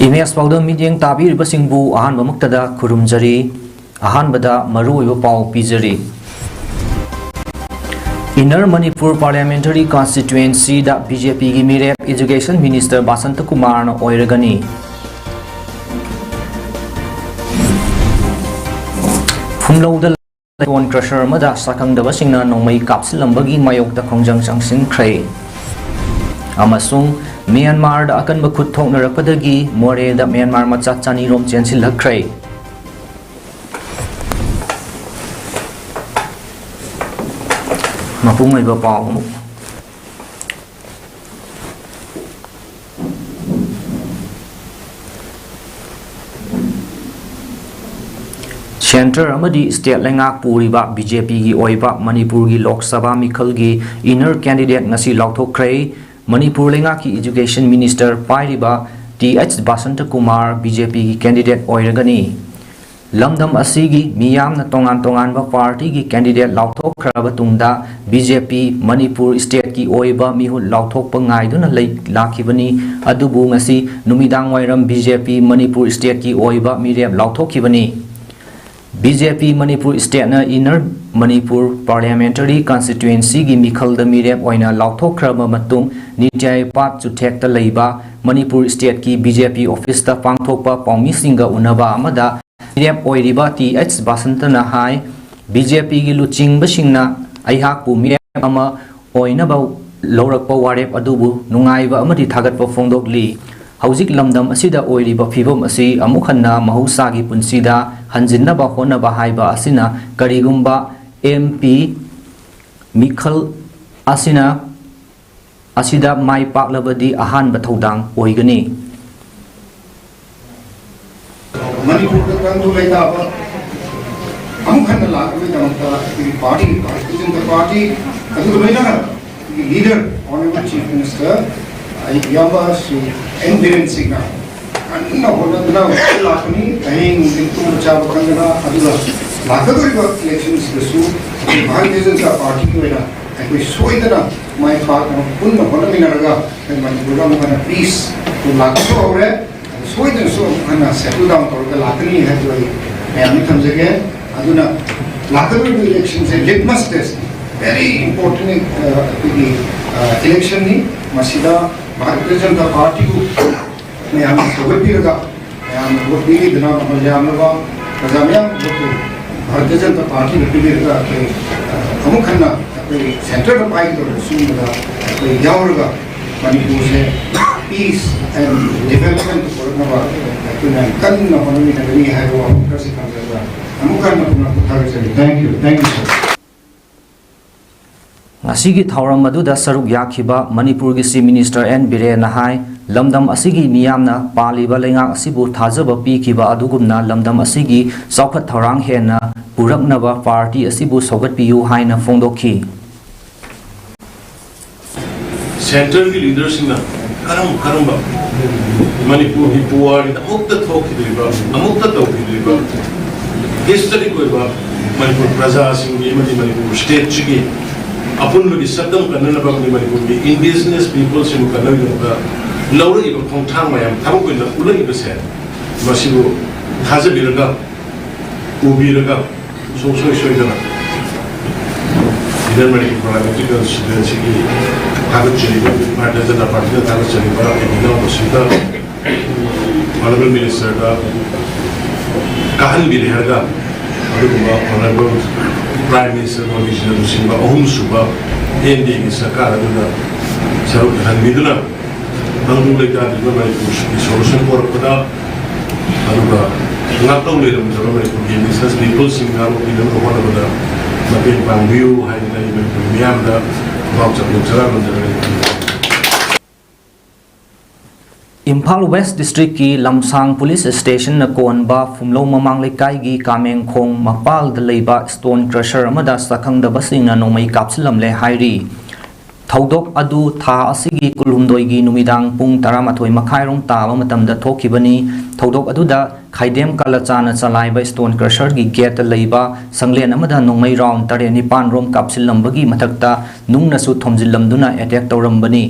Image Powder Meeting Tabi Basingbu Ahan Muktada Kurumjari Ahan Bada Maru Pau Pizari Inner Manipur Parliamentary Constituency da BJP Gimire Education Minister Basanta Kumar no Oiragani Fumlo the One Crusher Mada Sakang the Basina no May Kapsilambagi Mayok the Kongjang Sangsin Kray Amasung Myanmar da akan bakut thok narapadagi more da Myanmar macha chani rom chensil lakrai mapungai ba paw Center amadi state lengak puriba BJP gi oiba Manipur gi Lok Sabha mikhal gi inner candidate ngasi lauthokrai Manipur Lengaki Education Minister Pairiba T.H. Basanta Kumar BJP candidate Oiragani Lamdam Asigi Miyam na tongan ba party ki candidate Lauthok Kraba Tungda BJP Manipur State ki Oiba Mihu Lauthok Pangai duna Lakibani Adubu ngasi Numidang Wairam BJP Manipur State ki Oiba Mireb Lauthok Kibani BJP Manipur State na Inner Manipur Parliamentary Constituency gi Mikhal da Mireb oina Lauthok Kraba matung Nijay Pat Chuthek ta leiba Manipur State ki BJP office ta pangthokpa paumi singa unaba amada Mireb oiriba T.H. Basanta na hai BJP gi luching basingna aihak pu mireb ama oina ba laurakpa warep adubu nungaiba amadi thagatpa fongdokli Hauzik lamdam asida oiriba phibom asi amukhanna mahusagi punsida hanjinna ba hona ba haiba asina karigumba MP Mikhal asina asida mai paklabadi ahan bathodang oigani Manipur ka kandu leita ba amukhanna la ko damta party constitution the party adu leina leader honorable chief minister Yamba Sri Environ Signa and no one of the Lakuni, paying into Chavakanga, Adula, Lakaduriba elections, the Su, the Mahanisans are particular, and we show it my father, Punda Honaminaga, and my Buddha peace to Lakso, and so it and so, and settle down for the Lakani has a comes again, Aduna, Lakaduriba elections, a litmus test, very important election, Masida. Bharatiya Janata party को मैं हम सोच भी लगा मैं हम vote भी देना मतलब हम लोग प्रजामियां भारतीय जनता पार्टी भी लगा कि हम खन्ना कोई सेंटर में पाई तो सुन लगा कोई जाओ लगा मणिपुर से पीस एंड डेवलपमेंट को करना वाला तो मैं कल ना होने में नहीं है वो हम कैसे काम कर रहा हम करना अपना तो थारे चलिए thank you sir Asigi thauram maduda saruk yakhiba Manipur gi Chief Minister N Biren hai lamdam asigi miyamna paliba lenga asibu thajaba pikhiba adugumna lamdam asigi saukhat thaurang hena puraknaba party asibu sogat piu haina phongdokhi Center ki leaders na karamba Manipur hi puari da mukta thokhi diba amukta thokhi diba history ko ba Manipur praja singi Manipur state chigi Upon the Saddam Kananabam indigenous peoples in Kanaka, Laura even from Tamayam, Tamuka, Ula said, Masibu, Hazabiraga, Ubiraga, so Shogana. Then many political students, Habachari, Matters and a particular Habachari, and Sita, Honorable Minister, Kahan Bilhaga, Honorable Prime Minister Malaysia Simba Om Suba ending Sakara Saruk Hanbiduna Nanguleka solution for Pada Aruba not only the business people Singapore one of the Mapin Pangu High Miamda Box of Luxara Imphal West District ki Lamsang Police Station na konba Fumlo Mamang Lekai gi Kameng Khong Mapal de Leiba Stone Crusher amada sakhang da basing na nomai kapsilam le hairi Thaudok adu tha asigi kulhumdoi gi numidang pung 12 makhairong taba matamda thokibani Thaudok adu da khaidem kalachana chalai ba Stone Crusher gi gate leiba sanglen amada nomai round 9 rom kapsilam bagi mathakta nungna su thomjilam duna attack tawrambani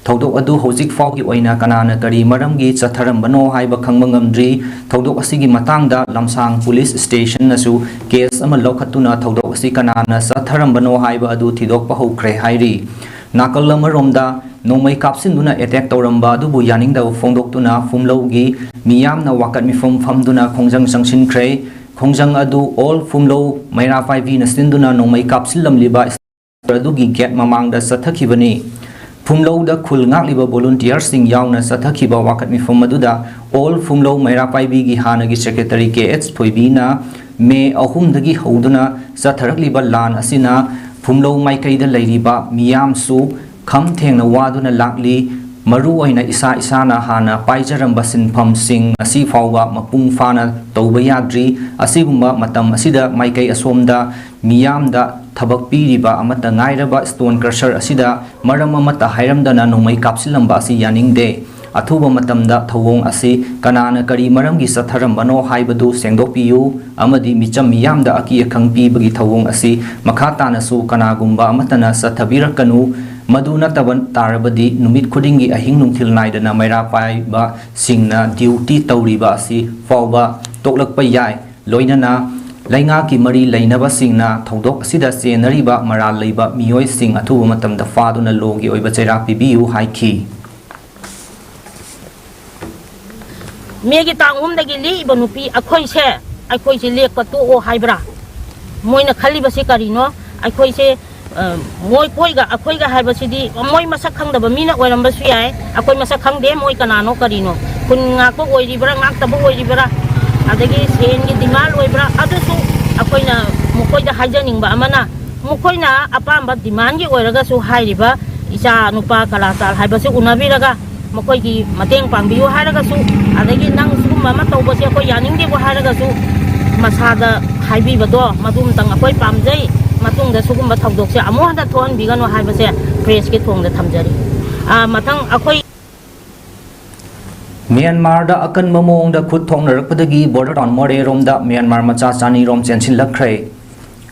थौदोक अदु हौजिक फाउगी ओइना कनाना करी मरमगी चथरमबनो हाइबा खंगबा ngamdri थौदोक असिगी मतंगदा लमसांग police station नसु case अमा लौखतुना थौदोक असि कनाना चथरमबनो हाइबा अदु थिदोकपा हौख्रे हाइरि नाकल अमरोमदा नोंमै कापसिनदुना attack तौरंबा अदुबु यानिंगदा फोंदोक्तुना फुमलौगी मियामना वाकत मिफम फमदुना खोंजंग संगसिनख्रे खोंजंग अदु all फुमलौ मैरा पाइबी नसिनदुना नोंमै कापसिलमलिबा अदुगी gate ममांगदा सथखिबनी फुमलौदा खुल ngaklibा volunteers sing yauna sathakhiba wakat mifam aduda all fumlo maira paibi hanagi secretary KH thoibina me ahum dagi hoduna satharakliba lan asina fumlo maikaida leiriba miyam su kham thengna waduna lakli maru oina isa isana hana paijaramba sinpham sing asi fawba mapung fana tauba yadri asigumba matam asida maikai asomda miyamda थबक पीरिबा Amrut ngairaba stone crusher asida maram amata hairamdana nongmai kapsilamba asi yaningde athuba matamda thawong asi kanana kari maramgi satharambano haibadu sengdokpiyu amadi micham miyamda aki akhang pibagi thawong asi makhatana su kanagumba amatana sathabirakanu maduna taban tarabadi numit khudingi ahing nungthil naidana maira paiba singna duty tawriba asi fawba toklakpa yai loinana Lainga ki mari lainaba singna thodok asida senariba maral leiba miyoi sing athuba matamda faduna logi oiba chaira pibiu haiki megi tangum dagi li banupi akhoi se lek patu o haibra moina khali basi karino akhoi se moi akhoi ga haiba sidi moi masak khang daba mina oiram basu yai akhoi masak khang de moi kanano karino kun nga ko oiribra ngak tabu oiribra adagi sen gi dimal oibra adusu akoina mukoida hajaning ba amana mukoina apamba diman gi oiraga su hairiba isa nupa kalasal haiba se unabiraga mukoi gi mateng pangbiu hairaga su adagi nang su mama tawba se akoi yaning de ko hairaga su masada haibi bado madum tang akoi pamjai matung da sugumba tawdok se amu hada thon bigano haiba se press ke thong da thamjari matang akoi Myanmar da akan mamong da khut thong narakpadagi border on more rom da Myanmar macha chani rom chensin lakhre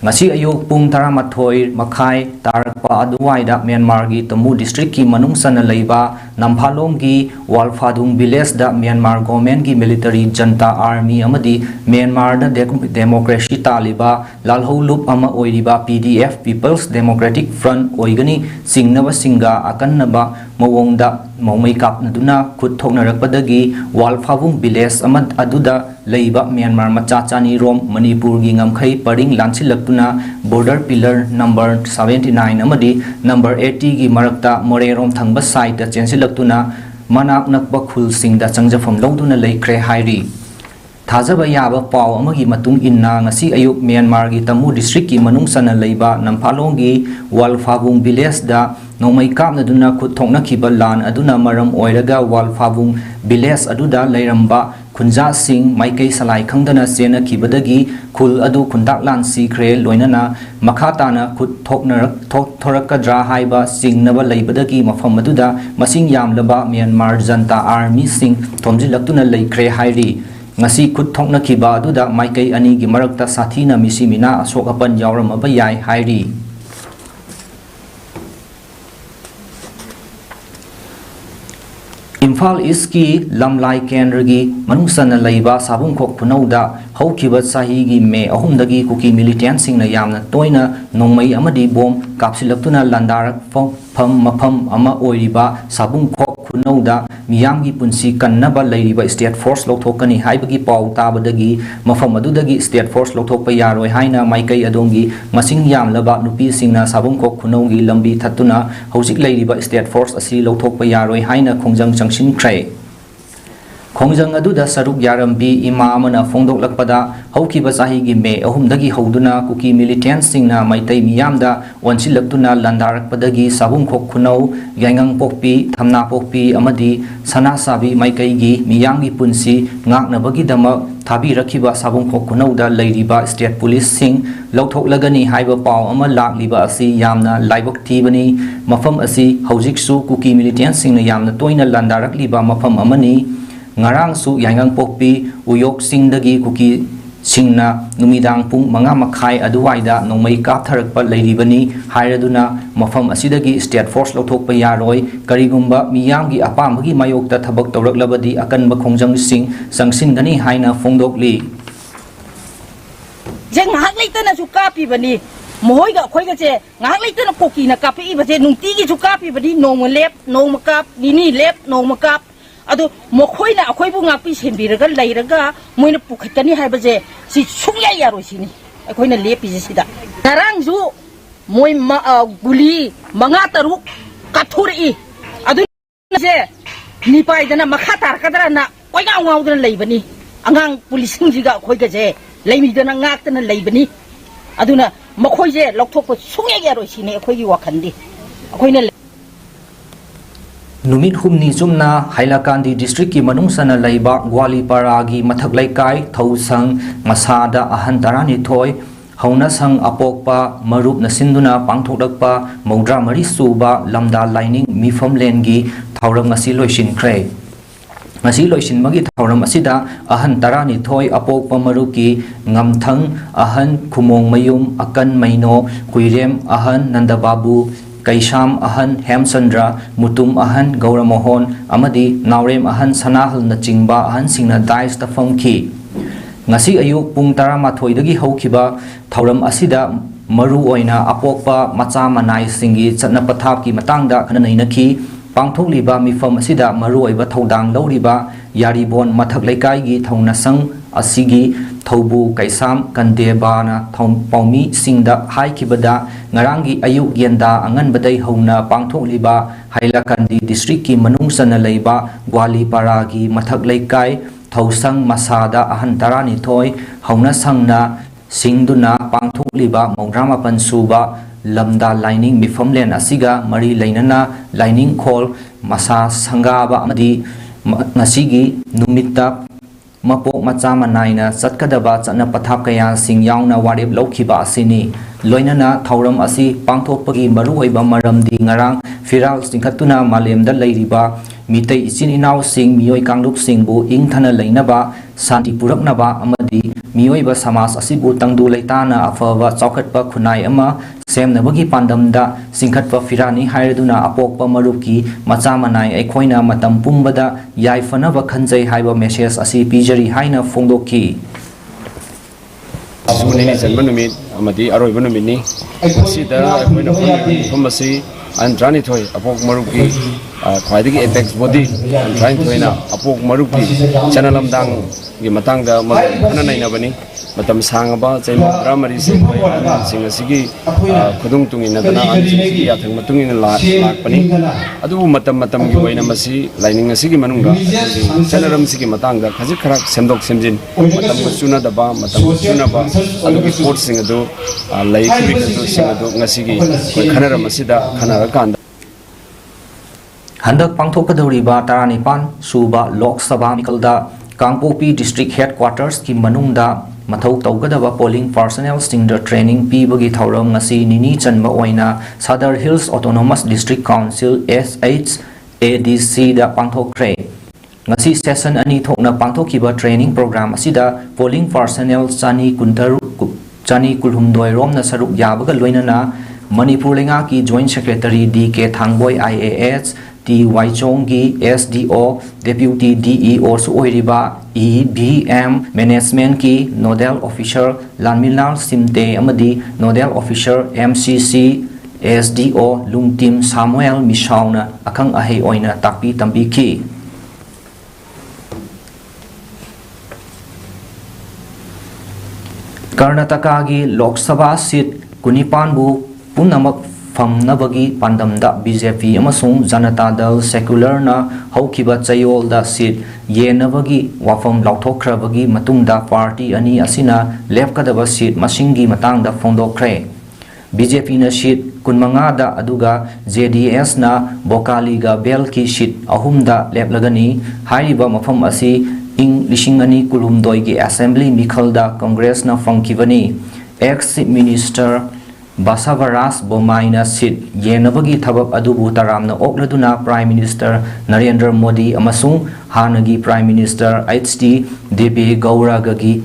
ngasi ayuk pung 12 makhai tarakpa aduwai da Myanmar gi Tamu district ki manung sana leiba namphalom gi walphadung village da Myanmar government gi military janta army amadi Myanmar da democracy taliba lalholup ama oiriba PDF People's Democratic Front oigani singnaba singa akannaba mawongda mawmai kapnaduna khut thoknarakpadagi walphawung village amad aduda leiba Myanmar macha chani rom Manipur gi ngamkhai paring lanchilakuna border pillar number 79 amadi number 80 gi marakta more rom thangba side da chensilaktuna manak nakba khul singda changjafam loduna leikre hairi Thajaba yaba paw amagi matung inna ngasi ayuk Myanmar gi Tamu district ki manung sana leiba namphalong gi walphawung village da nongmai kapna duna khut thongna khiba lan aduna maram oiraga walphawung village aduda leiramba khunja sing maikai salai khangdana sena khibadagi khul adu khundak lan sikre loinana makhatana khut thorakadra haiba singnaba leibadagi mafam aduda masing yamlaba Myanmar janta army sing thomjilaktuna leikre hairi ngasi khut thokna khiba aduda maikai ani gi marakta sathina misimina asok apan yawramaba yai hairi Imphal East ki lamlai kendra gi manungsana leiba sabung khok phunauda haukiba sahi gi me ahumdagi kuki militant singna yamna toina nongmai amadi bom kapsilaktuna landarak pham mafam ama oiriba sabung khok phunauda miyamgi punsi kannaba leiriba state force lokthokani haibagi paw tabadagi mafam adudagi state force lokthokpa yaroi haina maikai adongi masing yamlaba nupi singna sabung khok phunaugi lambi thatuna hojik leiriba state force asi lokthokpa yaroi haina khongjang shin krai khongjang aduda saruk yarambi ima amana phongdok lakpada hauki basahi gi me ahumdagi hoduna kuki militant singna maitai miyamda wanchilaktuna landarakpadagi sabung khok khunau yangang pokpi thamna pokpi amadi sana sabi maikai gi miyamgi punsi ngaknabagi dama thabi rakhiba sabung khok khunauda leiriba state police sing lauthok lagani haiba paw ama lakliba asi yamna laibok thibani mafam asi hojik su kuki militant singna yamna toina landarakliba mafam amani ngarang su yangang pokpi uyok singdagi kuki singna numidang pung manga makhai aduwaida nongmai kaptharakpa leiribani hairaduna mafam asidagi state force lothokpa yaroi karigumba miyamgi apambagi mayokta thabak tawraklabadi akanba khongjang sing sangsinggani haina fongdokli jeng hak leitana su kapi bani mohoi ga khoi ga che ngak leitana poki na kapi ba che nungti gi su kapi bani nong lep nong kap ni lep nong kap adu mokhoi na akhoi bu ngakpi senbiraga leiraga moina pukhatani haiba je si sungya yaroi sini akhoi na lepi je sida narang ju moi guli manga taruk kathuri adu je ni pai dana makha tar kadara na koi ga ngau dana leibani angang pulising jiga akhoi ga je leimi dana ngak dana leibani aduna makhoi je lokthok ko sungya yaroi sini akhoi gi wakhandi akhoi na numit humni chumna hailakandi district ki manungsana leiba gwalipara gi mathak laikai thousang masada ahan tarani thoi hauna sang apokpa marup na sinduna pangthoklakpa moudra mari suba lamda lining mifam len gi thauram ngasi loisin kre ngasi loisin magi thauram asida ahan tarani thoi apokpa maruki ngamthang ahan khumong mayum akan maino kuirem ahan nandababu Kaisham ahan Hemchandra Mutum ahan Gauramohon amadi Naurem ahan Sanahal na chingba ahan singna dais ta famki ngasi ayuk pung 12 dagi haukiba thauram asida maru oina apokpa macha manai singi chatna pathap ki matangda khanainaki pangthokliba mifam asida maru oiba thodang loriba yaribon mathak laikai gi thongna sang asigi thobu kaisam kandebana thong paumi singda haikibada ngarangi ayuk yenda angan badai hona pangthokliba hailakandi district ki manungsana leiba gwalipara gi mathak laikai thosang masada ahan tarani thoi hona sangna singduna pangthokliba mongrama pansuba lamda lining mifamlen asiga mari leinana lining khol masa sangaba amadi ngasigi numita mapok macha manaina chatkadaba chana pathap kaya sing yauna warip lokhiba asini loinana thauram asi pangthokpagi maruoiba maramdi ngarang firal singkhatuna malemda leiriba mitei ichin inaw sing mioi kanglup singbu ingthana leinaba santi puraknaba amadi miyoiba samas asibu tangdu leitana afawa chaukhatpa khunai ama semnabagi pandamda singkhatpa firani hairaduna apokpa marupki macha manai aikhoina matam pumbada yaifanaba khanjai haiba message asi pijari haina fongdokki Sunini Sanbanumit, Amadi Aroi Banumini, Sita, Pumasi, and Trani Toy, Apok Maruki, Quidigi Apex Body, and trying to win Apok Maruki, Chanalam Dang, Yamatanga, Mananabani, Matam Sangaba, Ramari Sing a Sigi, Kudungtung in Nadana, Yatung Matung in Lakpani, Adu Matam Matam Yuinamasi, lining a Sigi Manunga, Chanaram Sigi Matanga, Kazikarak, Sendok Simjin, Matam Suna Daba, Matam Sunaba, Adu Port Singado, Lake Singado, Nasigi, Kanara Masida, Kanarakan. Handak pangthokpadoriba taranipan suba Lok Sabha Mikalda Kangpopi District Headquarters ki manungda mathau tawgadaba polling personnel stingda training pibagi thauram ngasi nini chanma oina Sadar Hills Autonomous District Council SHADC da pangthokre ngasi session ani thokna pangthokiba training program asida polling personnel chani kulhumdoi romna saruk yabaga loinana Manipur lenga ki Joint Secretary DK Thangboy IAS T Waichongi SDO Deputy DEO su oiriba EBM Management ki Nodal Officer Lanmilal Simte amadi Nodal Officer MCC SDO Lungtim Samuel Mishauna akang ahei oina takpi tambiki Karnataka gi Lok Sabha seat Kunipanbu punamak famnabagi pandamda BJP amasung Janata Dal Secular na haukiba chayol da seat yenabagi wafam lauthokrabagi matungda party ani asina lepkadaba seat masingi matangda fongdokre BJP na seat kunmanga da aduga JDS na Bokali ga Bel ki seat ahumda leplagani haiba mafam asi ing lishingani kulumdoi gi assembly mikhalda Congress na fangkibani ex minister Basavaras Bomaina seat yenabagi thabab adubu taramna okladuna Prime Minister Narendra Modi amasung hanagi Prime Minister HD Debe Gaura gagi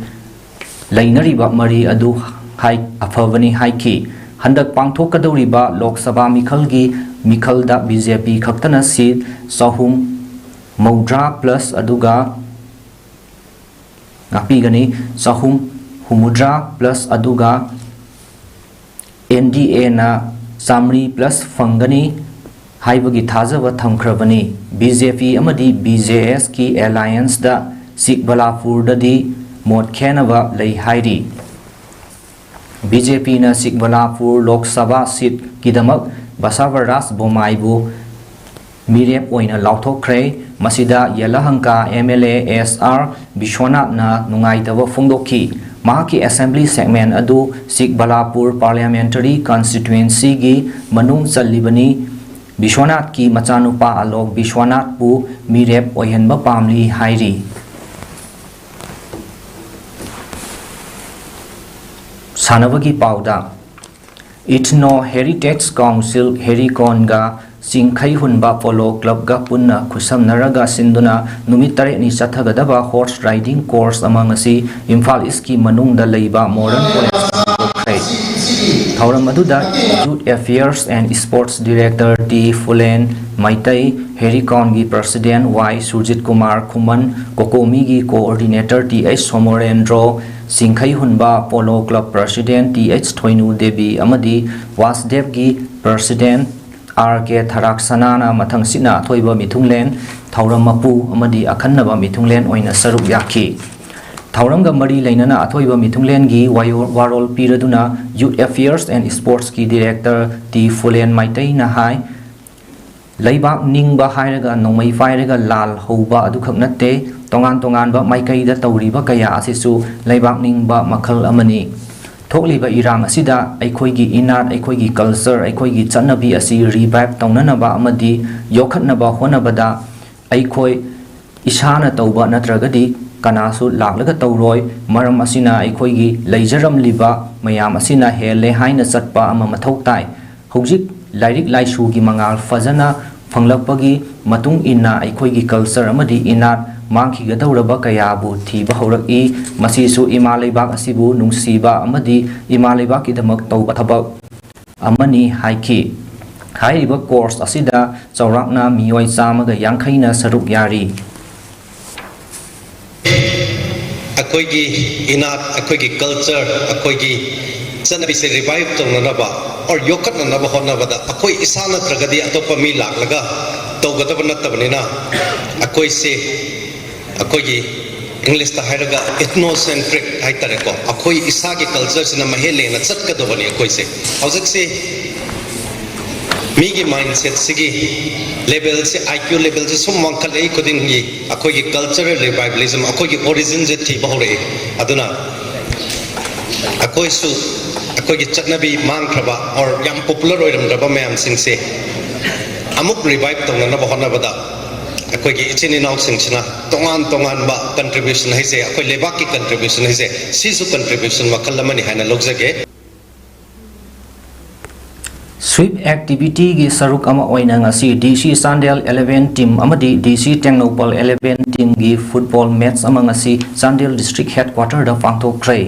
lainariba mari adu hai afavani haiki handak pangthokadoriba Lok Sabha mikhalda BJP khaktana seat sahum maudra plus aduga ngapigani sahum humudra plus aduga NDA na samri plus fangani haibagi thajaba thamkhrabani BJP amadi BJS ki alliance da Sikbalapur dadi mot khenaba lei hairi BJP na Sikbalapur Lok Sabha seat kidamak Basavaras Bomaibu mirep oina lauthokre masida Yelahangka MLA SR Bishwanath na nungaitaba phongdokhi mahaki assembly segment adu Sikbalapur parliamentary constituency gi manung chalibani Bishwanath ki machanupa Alok Bishwanath pu mirep oihanba pamli hairi Sanavagi Pauda Itno Heritage Council Hericon ga Singkhai Hunba Polo Club ga punna khusam naraga sinduna numitare ni chathagadaba horse riding course among asi Imphal East manung da leiba modern college Thauram aduda Youth Affairs and Sports Director T Fulen Maitai Hericon gi President Y Surjit Kumar Khuman Kokomi gi Coordinator TH Somorendro Singkhai Hunba Polo Club President TH Thoinu Devi amadi Wasdev gi President RK Tharaksanana mathangsina thoiba mithunglen Thauram mapu amadi akhannaba mithunglen oina saruk yakhi Thauram ga mari leinana athoiba mithunglen gi warol piraduna Youth Affairs and Sports ki Director T Fulen Maitai na hai Laibak ningba hairaga nongmai fairaga lal hoba adu khaknatte tongan ba maikai da tawriba kaya asisu laibak ningba makhal amani thokliba irang asida aikhoigi inat aikhoigi culture aikhoigi chanabi asi revive taunanaba amadi yokhatnaba honabada aikhoi isana tawba natragadi kanasu laklaga tawroi maram asina aikhoigi leijaram liba mayam asina hele haina chatpa ama mathau tai hojik lairik laisu gi mangal fazana phanglakpagi matung inna aikhoigi culture amadi inat mangki gadawraba kayabu thiba horaki masisu imalaibak asibu nungsiba amadi imalaibak kidamak tawba thabak amani haiki haiba course asida chawrakna miyoi chamaga yankhaina saruk yari akoigi inat akoigi culture akoigi chanabi se revive tonanaba or yokatnanaba honabada akoi isana tragadi atopa mi laklaga tawgadaba natabnina akoi se akoigi English ta hairaga ethnocentric haitare ko akoi isagi culture sina mahele na chatkadobani akoi se hojak se migi mindset sigi level se IQ level se sum mankhal ei kodin gi akoigi cultural revivalism akoigi origin je thi bahore aduna akoi su akoigi chatnabi mangkhaba or yam popular oiramdaba mayam singse amuk revive tongna ba honabada akoigi ichini naw singsina tongan ba contribution haise akoi lebaki contribution haise sisu contribution makalamani haina logjage Sweep activity gi saruk ama oina ngasi DC Sandel 11 team amadi DC Tengnopal 11 team gi football match ama ngasi Sandel district headquarter da pangthokre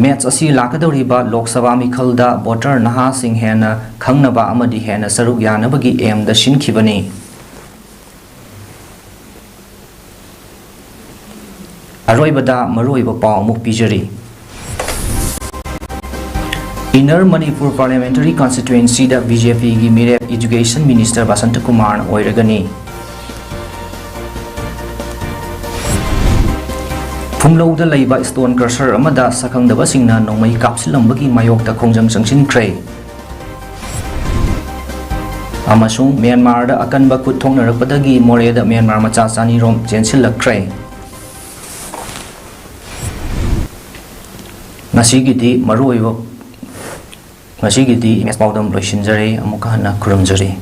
match asi lakadoriba Lok Sabha mikhalda voter naha sing hena khangnaba amadi hena saruk yanabagi aim da shinkhibani Aroibada maroiba paw muk pijari Inner Manipur Parliamentary Constituency da BJP gi Mirep Education Minister Basanta Kumar oiragani Phumlo da leiba stone crusher amada sakhangdaba singna nongmai kapsilambagi mayok da khongjang changchinkhre amasung Myanmar da akanba khut thongnarakpadagi more da Myanmar macha chani rom chensilakre Nasigidi maruiba Masih gidi PAODAM loisinjari amuka hana kurumjari